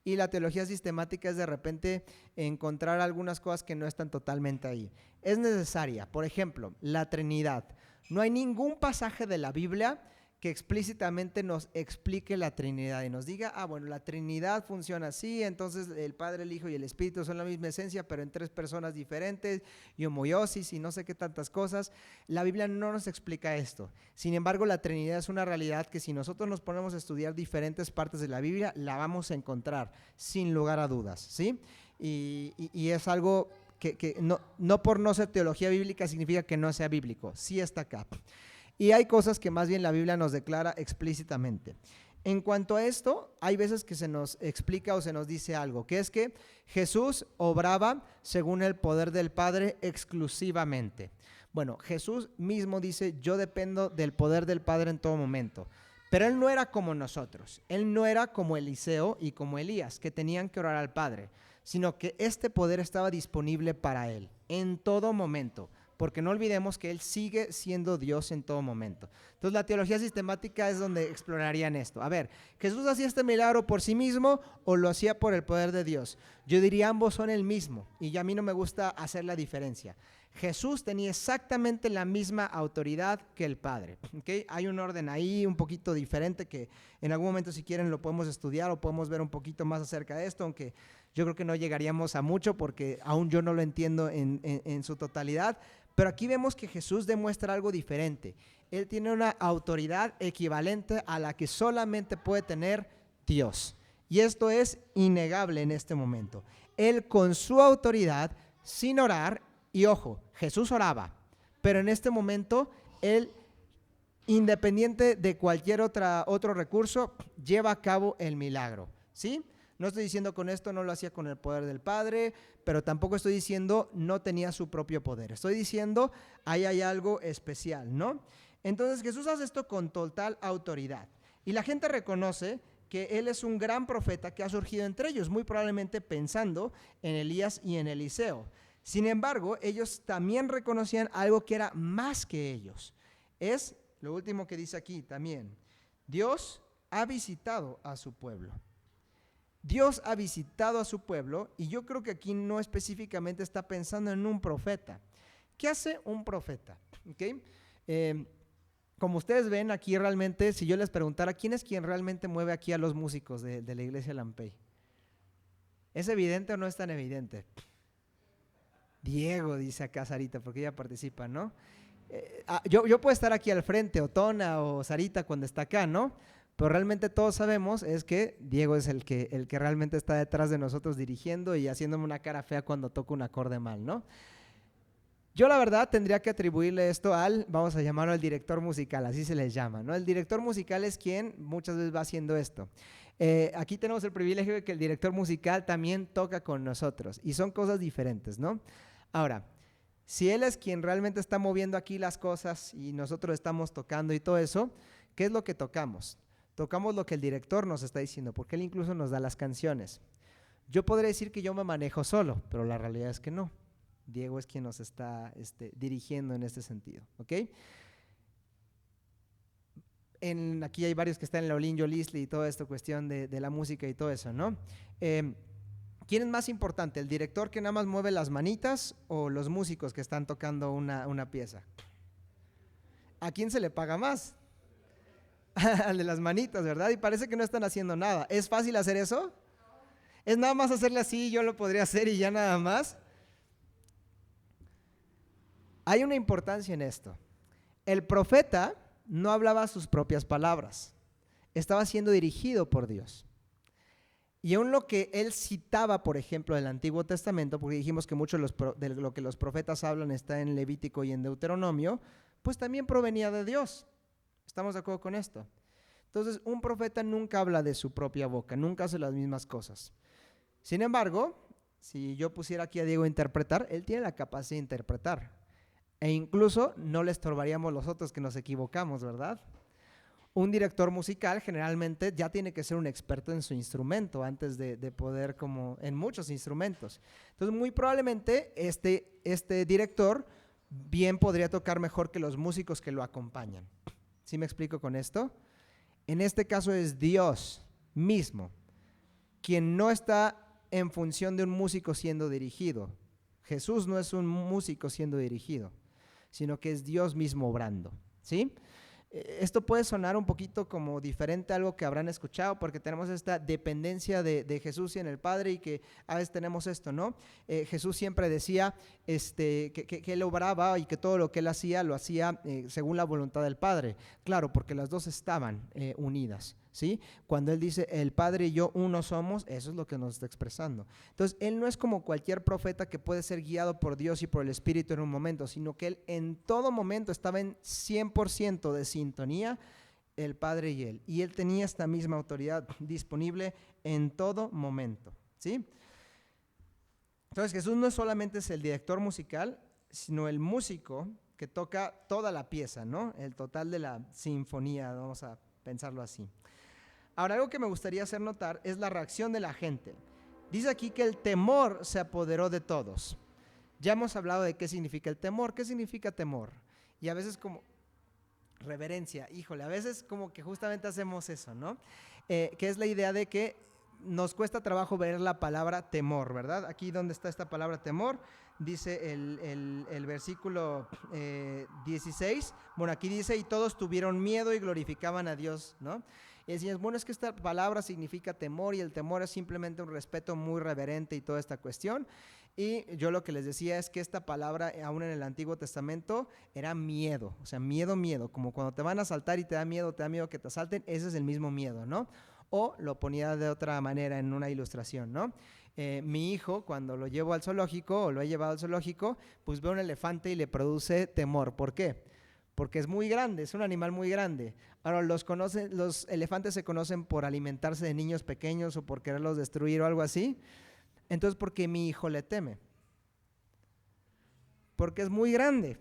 y la teología sistemática es de repente encontrar algunas cosas que no están totalmente ahí. Es necesaria, por ejemplo, la Trinidad. No hay ningún pasaje de la Biblia que explícitamente nos explique la Trinidad y nos diga, bueno, la Trinidad funciona así, entonces el Padre, el Hijo y el Espíritu son la misma esencia, pero en tres personas diferentes, y homeosis y no sé qué tantas cosas. La Biblia no nos explica esto. Sin embargo, la Trinidad es una realidad que si nosotros nos ponemos a estudiar diferentes partes de la Biblia, la vamos a encontrar, sin lugar a dudas, ¿sí? Y es algo que no por no ser teología bíblica significa que no sea bíblico, sí está acá. Y hay cosas que más bien la Biblia nos declara explícitamente. En cuanto a esto, hay veces que se nos explica o se nos dice algo, que es que Jesús obraba según el poder del Padre exclusivamente. Bueno, Jesús mismo dice, yo dependo del poder del Padre en todo momento. Pero Él no era como nosotros. Él no era como Eliseo y como Elías, que tenían que orar al Padre, sino que este poder estaba disponible para Él en todo momento. Porque no olvidemos que Él sigue siendo Dios en todo momento. Entonces la teología sistemática es donde explorarían esto. A ver, ¿Jesús hacía este milagro por sí mismo o lo hacía por el poder de Dios? Yo diría ambos son el mismo, y a mí no me gusta hacer la diferencia. Jesús tenía exactamente la misma autoridad que el Padre. ¿Okay? Hay un orden ahí un poquito diferente que en algún momento, si quieren, lo podemos estudiar o podemos ver un poquito más acerca de esto, aunque yo creo que no llegaríamos a mucho porque aún yo no lo entiendo en su totalidad. Pero aquí vemos que Jesús demuestra algo diferente. Él tiene una autoridad equivalente a la que solamente puede tener Dios. Y esto es innegable en este momento. Él con su autoridad, sin orar, y ojo, Jesús oraba, pero en este momento Él, independiente de cualquier otro recurso, lleva a cabo el milagro, ¿sí? No estoy diciendo con esto no lo hacía con el poder del Padre, pero tampoco estoy diciendo no tenía su propio poder. Estoy diciendo ahí hay algo especial, ¿no? Entonces Jesús hace esto con total autoridad. Y la gente reconoce que Él es un gran profeta que ha surgido entre ellos, muy probablemente pensando en Elías y en Eliseo. Sin embargo, ellos también reconocían algo que era más que ellos. Es lo último que dice aquí también. Dios ha visitado a su pueblo. Dios ha visitado a su pueblo, y yo creo que aquí no específicamente está pensando en un profeta. ¿Qué hace un profeta? ¿Okay? Como ustedes ven aquí realmente, si yo les preguntara, ¿quién es quien realmente mueve aquí a los músicos de la iglesia Lampey? ¿Es evidente o no es tan evidente? Diego, dice acá Sarita, porque ella participa, ¿no? Yo puedo estar aquí al frente, o Tona o Sarita cuando está acá, ¿no? Pero realmente todos sabemos es que Diego es el que realmente está detrás de nosotros dirigiendo y haciéndome una cara fea cuando toco un acorde mal, ¿no? Yo la verdad tendría que atribuirle esto vamos a llamarlo el director musical, así se les llama, ¿no? El director musical es quien muchas veces va haciendo esto. Aquí tenemos el privilegio de que el director musical también toca con nosotros, y son cosas diferentes, ¿no? Ahora, si él es quien realmente está moviendo aquí las cosas y nosotros estamos tocando y todo eso, ¿qué es lo que tocamos? Tocamos lo que el director nos está diciendo, porque él incluso nos da las canciones. Yo podría decir que yo me manejo solo, pero la realidad es que no. Diego es quien nos está dirigiendo en este sentido, ¿ok? aquí hay varios que están en la Olin Yolisli y toda esta cuestión de la música y todo eso, ¿no? ¿Quién es más importante, el director que nada más mueve las manitas o los músicos que están tocando una pieza? ¿A quién se le paga más? Al de las manitas, ¿verdad? Y parece que no están haciendo nada. ¿Es fácil hacer eso? Es nada más hacerle así, yo lo podría hacer y ya nada más. Hay una importancia en esto. El profeta no hablaba sus propias palabras, estaba siendo dirigido por Dios. Y aún lo que él citaba, por ejemplo, del Antiguo Testamento, porque dijimos que mucho de lo que los profetas hablan está en Levítico y en Deuteronomio, pues también provenía de Dios. ¿Estamos de acuerdo con esto? Entonces, un profeta nunca habla de su propia boca, nunca hace las mismas cosas. Sin embargo, si yo pusiera aquí a Diego a interpretar, él tiene la capacidad de interpretar. E incluso no le estorbaríamos los otros que nos equivocamos, ¿verdad? Un director musical generalmente ya tiene que ser un experto en su instrumento antes de poder, como en muchos instrumentos. Entonces, muy probablemente este director bien podría tocar mejor que los músicos que lo acompañan. ¿Sí me explico con esto? En este caso es Dios mismo quien no está en función de un músico siendo dirigido. Jesús no es un músico siendo dirigido, sino que es Dios mismo obrando, ¿sí? Esto puede sonar un poquito como diferente a algo que habrán escuchado, porque tenemos esta dependencia de Jesús y en el Padre, y que a veces tenemos esto, ¿no? Jesús siempre decía que él obraba y que todo lo que él hacía, lo hacía según la voluntad del Padre. Claro, porque las dos estaban unidas, ¿sí? Cuando él dice, el Padre y yo uno somos, eso es lo que nos está expresando. Entonces, él no es como cualquier profeta que puede ser guiado por Dios y por el Espíritu en un momento, sino que él en todo momento estaba en 100% de sintonía, el Padre y él tenía esta misma autoridad disponible en todo momento, ¿sí? Entonces, Jesús no solamente es el director musical, sino el músico que toca toda la pieza, ¿no? El total de la sinfonía, vamos a pensarlo así. Ahora, algo que me gustaría hacer notar es la reacción de la gente. Dice aquí que el temor se apoderó de todos. Ya hemos hablado de qué significa el temor. ¿Qué significa temor? Y a veces como reverencia, híjole, a veces como que justamente hacemos eso, ¿no? Que es la idea de que nos cuesta trabajo ver la palabra temor, ¿verdad? Aquí donde está esta palabra temor, dice el versículo 16, bueno, aquí dice, y todos tuvieron miedo y glorificaban a Dios, ¿no? Y decías, bueno, es que esta palabra significa temor, y el temor es simplemente un respeto muy reverente y toda esta cuestión. Y yo lo que les decía es que esta palabra, aún en el Antiguo Testamento, era miedo, o sea, miedo, como cuando te van a asaltar y te da miedo que te asalten, ese es el mismo miedo, ¿no? O lo ponía de otra manera en una ilustración, ¿no? Mi hijo, cuando lo llevo al zoológico, o lo he llevado al zoológico, pues ve un elefante y le produce temor. ¿Por qué? Porque es muy grande, es un animal muy grande. Ahora, los elefantes se conocen por alimentarse de niños pequeños o por quererlos destruir o algo así. Entonces, ¿por qué mi hijo le teme? Porque es muy grande.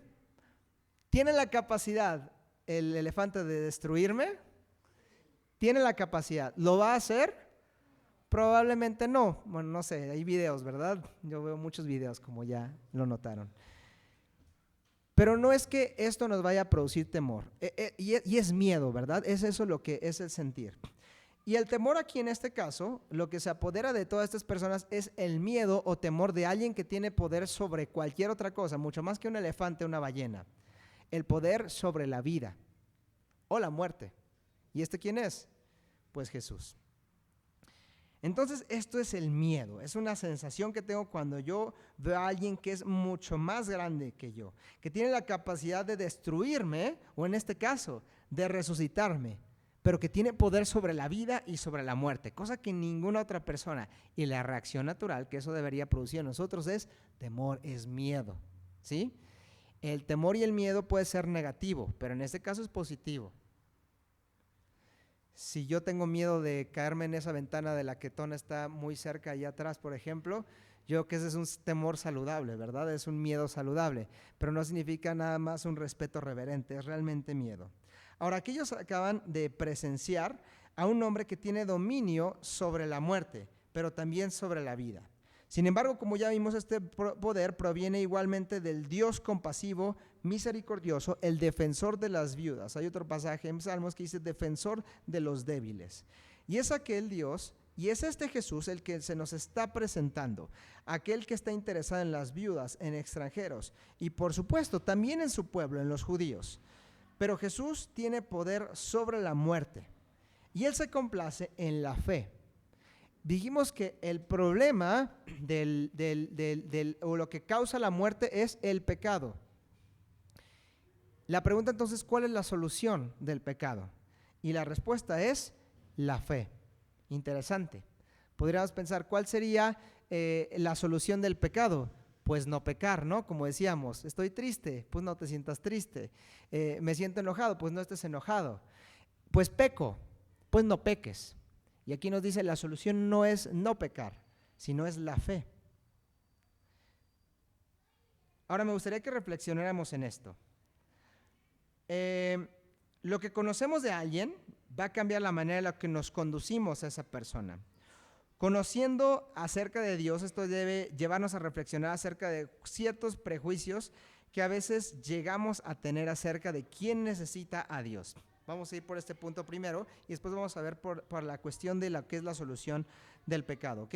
¿Tiene la capacidad el elefante de destruirme? ¿Tiene la capacidad? ¿Lo va a hacer? Probablemente no. Bueno, no sé, hay videos, ¿verdad? Yo veo muchos videos, como ya lo notaron. Pero no es que esto nos vaya a producir temor, y es miedo, ¿verdad? Es eso lo que es el sentir. Y el temor aquí en este caso, lo que se apodera de todas estas personas es el miedo o temor de alguien que tiene poder sobre cualquier otra cosa, mucho más que un elefante o una ballena. El poder sobre la vida o la muerte. ¿Y este quién es? Pues Jesús. Entonces, esto es el miedo, es una sensación que tengo cuando yo veo a alguien que es mucho más grande que yo, que tiene la capacidad de destruirme, o en este caso, de resucitarme, pero que tiene poder sobre la vida y sobre la muerte, cosa que ninguna otra persona. Y la reacción natural que eso debería producir en nosotros es temor, es miedo, ¿sí? El temor y el miedo puede ser negativo, pero en este caso es positivo. Si yo tengo miedo de caerme en esa ventana de la que Tona está muy cerca allá atrás, por ejemplo, yo creo que ese es un temor saludable, ¿verdad? Es un miedo saludable, pero no significa nada más un respeto reverente, es realmente miedo. Ahora, aquí ellos acaban de presenciar a un hombre que tiene dominio sobre la muerte, pero también sobre la vida. Sin embargo, como ya vimos, este poder proviene igualmente del Dios compasivo, misericordioso, el defensor de las viudas. Hay otro pasaje en Salmos que dice defensor de los débiles. Y es aquel Dios, y es este Jesús el que se nos está presentando, aquel que está interesado en las viudas, en extranjeros, y por supuesto también en su pueblo, en los judíos. Pero Jesús tiene poder sobre la muerte, y Él se complace en la fe. Dijimos que el problema o lo que causa la muerte es el pecado. La pregunta entonces, ¿cuál es la solución del pecado? Y la respuesta es la fe. Interesante. Podríamos pensar, ¿cuál sería la solución del pecado? Pues no pecar, ¿no? Como decíamos, estoy triste, pues no te sientas triste. Me siento enojado, pues no estés enojado. Pues peco, pues no peques. Y aquí nos dice, la solución no es no pecar, sino es la fe. Ahora me gustaría que reflexionáramos en esto. Lo que conocemos de alguien va a cambiar la manera en la que nos conducimos a esa persona. Conociendo acerca de Dios, esto debe llevarnos a reflexionar acerca de ciertos prejuicios que a veces llegamos a tener acerca de quién necesita a Dios. Vamos a ir por este punto primero y después vamos a ver por la cuestión de lo que es la solución del pecado, ¿ok?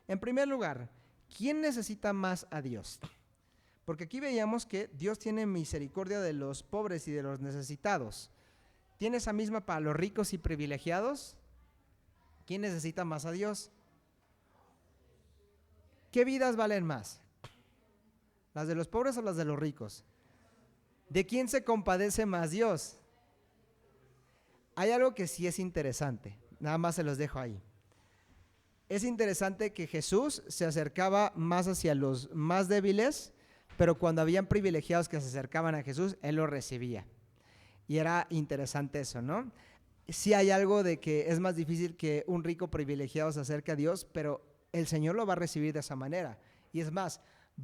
En primer lugar, ¿quién necesita más a Dios? Porque aquí veíamos que Dios tiene misericordia de los pobres y de los necesitados. ¿Tiene esa misma para los ricos y privilegiados? ¿Quién necesita más a Dios? ¿Qué vidas valen más? ¿Las de los pobres o las de los ricos? ¿De quién se compadece más Dios? Hay algo que sí es interesante, nada más se los dejo ahí. Es interesante que Jesús se acercaba más hacia los más débiles, pero cuando habían privilegiados que se acercaban a Jesús, Él los recibía. Y era interesante eso, ¿no? Sí hay algo de que es más difícil que un rico privilegiado se acerque a Dios, pero el Señor lo va a recibir de esa manera. Y es más,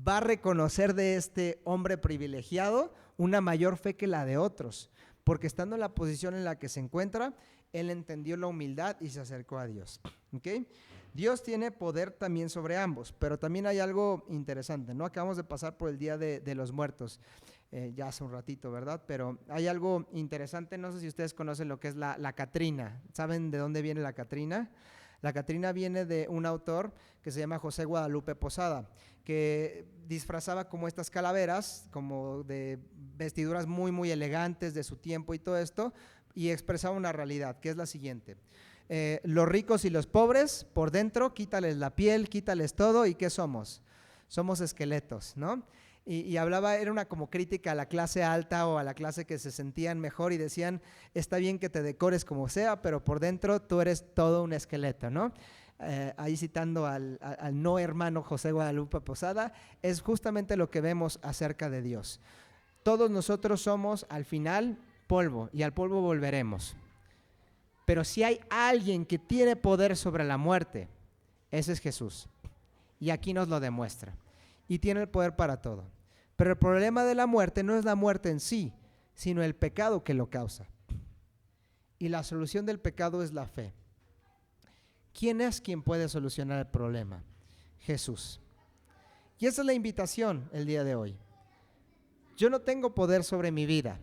va a reconocer de este hombre privilegiado una mayor fe que la de otros, porque estando en la posición en la que se encuentra, Él entendió la humildad y se acercó a Dios. ¿Okay? Dios tiene poder también sobre ambos, pero también hay algo interesante, ¿no? Acabamos de pasar por el Día de los Muertos, ya hace un ratito, ¿verdad? Pero hay algo interesante, no sé si ustedes conocen lo que es la Catrina. ¿Saben de dónde viene la Catrina? La Catrina viene de un autor que se llama José Guadalupe Posada, que disfrazaba como estas calaveras, como de vestiduras muy, muy elegantes de su tiempo y todo esto, y expresaba una realidad, que es la siguiente. Los ricos y los pobres, por dentro, quítales la piel, quítales todo, ¿y qué somos? Somos esqueletos, ¿no? Y hablaba, era una como crítica a la clase alta o a la clase que se sentían mejor y decían, está bien que te decores como sea, pero por dentro tú eres todo un esqueleto, ¿no? Ahí citando al no hermano José Guadalupe Posada, es justamente lo que vemos acerca de Dios. Todos nosotros somos al final polvo y al polvo volveremos. Pero si hay alguien que tiene poder sobre la muerte, ese es Jesús. Y aquí nos lo demuestra. Y tiene el poder para todo. Pero el problema de la muerte no es la muerte en sí, sino el pecado que lo causa. Y la solución del pecado es la fe. ¿Quién es quien puede solucionar el problema? Jesús. Y esa es la invitación el día de hoy. Yo no tengo poder sobre mi vida,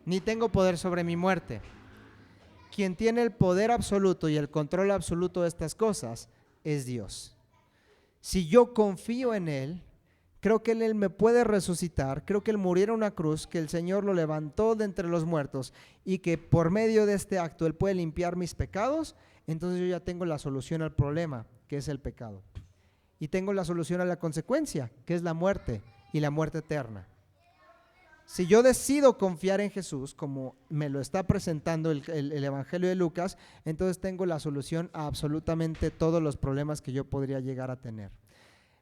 ni tengo poder sobre mi muerte. Quien tiene el poder absoluto y el control absoluto de estas cosas es Dios. Si yo confío en Él, creo que Él me puede resucitar, creo que Él murió en una cruz, que el Señor lo levantó de entre los muertos y que por medio de este acto Él puede limpiar mis pecados, entonces yo ya tengo la solución al problema, que es el pecado. Y tengo la solución a la consecuencia, que es la muerte y la muerte eterna. Si yo decido confiar en Jesús, como me lo está presentando el Evangelio de Lucas, entonces tengo la solución a absolutamente todos los problemas que yo podría llegar a tener.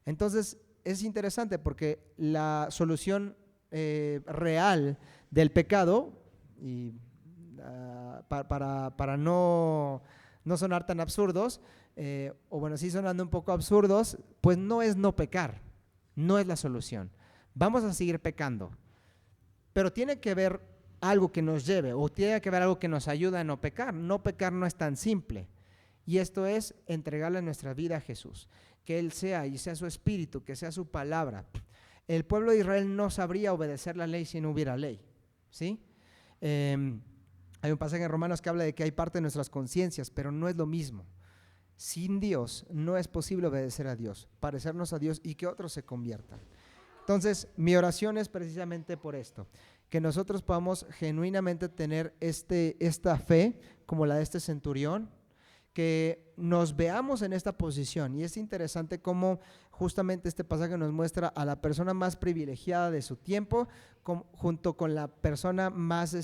Entonces, es interesante porque la solución real del pecado, y para no sonar tan absurdos, o bueno, sí sonando un poco absurdos, pues no es no pecar, no es la solución. Vamos a seguir pecando. Pero tiene que haber algo que nos lleve o tiene que haber algo que nos ayude a no pecar. No pecar no es tan simple. Y esto es entregarle nuestra vida a Jesús. Que Él sea y sea su espíritu, que sea su palabra. el pueblo de Israel no sabría obedecer la ley si no hubiera ley, ¿sí? Hay un pasaje en Romanos que habla de que hay parte de nuestras conciencias, pero no es lo mismo. Sin Dios no es posible obedecer a Dios, parecernos a Dios y que otros se conviertan. Entonces, mi oración es precisamente por esto, que nosotros podamos genuinamente tener esta fe como la de este centurión, que nos veamos en esta posición. Y es interesante cómo justamente este pasaje nos muestra a la persona más privilegiada de su tiempo junto con la persona más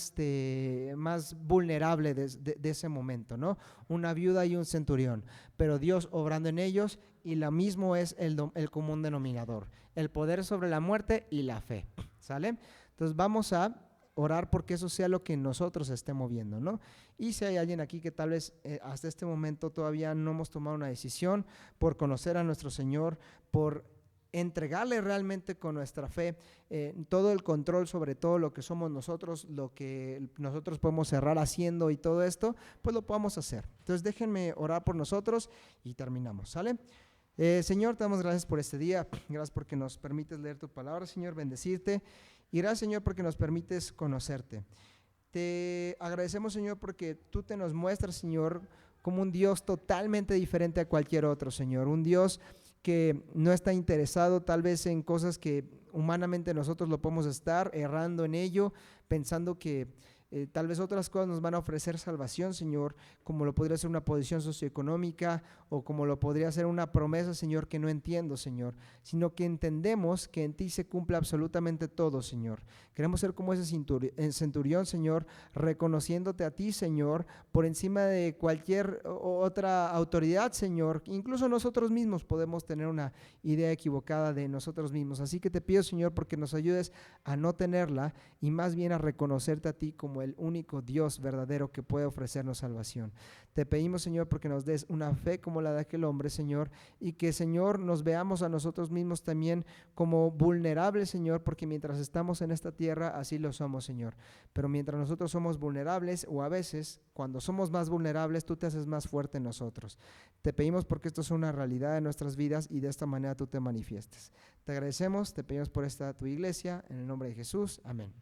vulnerable de ese momento, ¿no? Una viuda y un centurión, pero Dios obrando en ellos, y lo mismo es el común denominador, el poder sobre la muerte y la fe, ¿sale? Entonces vamos a orar porque eso sea lo que nosotros estemos viendo, ¿no? Y si hay alguien aquí que tal vez hasta este momento todavía no hemos tomado una decisión por conocer a nuestro Señor, por entregarle realmente con nuestra fe todo el control sobre todo lo que somos nosotros, lo que nosotros podemos cerrar haciendo y todo esto, pues lo podamos hacer. Entonces déjenme orar por nosotros y terminamos, ¿sale? Señor, te damos gracias por este día, gracias porque nos permites leer tu palabra, Señor, bendecirte, y gracias, Señor, porque nos permites conocerte. Te agradecemos, Señor, porque tú te nos muestras, Señor, como un Dios totalmente diferente a cualquier otro, Señor, un Dios que no está interesado tal vez en cosas que humanamente nosotros lo podemos estar, errando en ello, pensando que tal vez otras cosas nos van a ofrecer salvación, Señor, como lo podría ser una posición socioeconómica o como lo podría ser una promesa, Señor, que no entiendo, Señor, sino que entendemos que en ti se cumple absolutamente todo, Señor. Queremos ser como ese centurión, Señor, reconociéndote a ti, Señor, por encima de cualquier otra autoridad, Señor. Incluso nosotros mismos podemos tener una idea equivocada de nosotros mismos. Así que te pido, Señor, porque nos ayudes a no tenerla y más bien a reconocerte a ti como el único Dios verdadero que puede ofrecernos salvación. Te pedimos, Señor, porque nos des una fe como la de aquel hombre, Señor, y que, Señor, nos veamos a nosotros mismos también como vulnerables, Señor, porque mientras estamos en esta tierra, así lo somos, Señor. Pero mientras nosotros somos vulnerables, o a veces, cuando somos más vulnerables, tú te haces más fuerte en nosotros. Te pedimos porque esto es una realidad en nuestras vidas y de esta manera tú te manifiestes. Te agradecemos, te pedimos por esta tu iglesia, en el nombre de Jesús. Amén.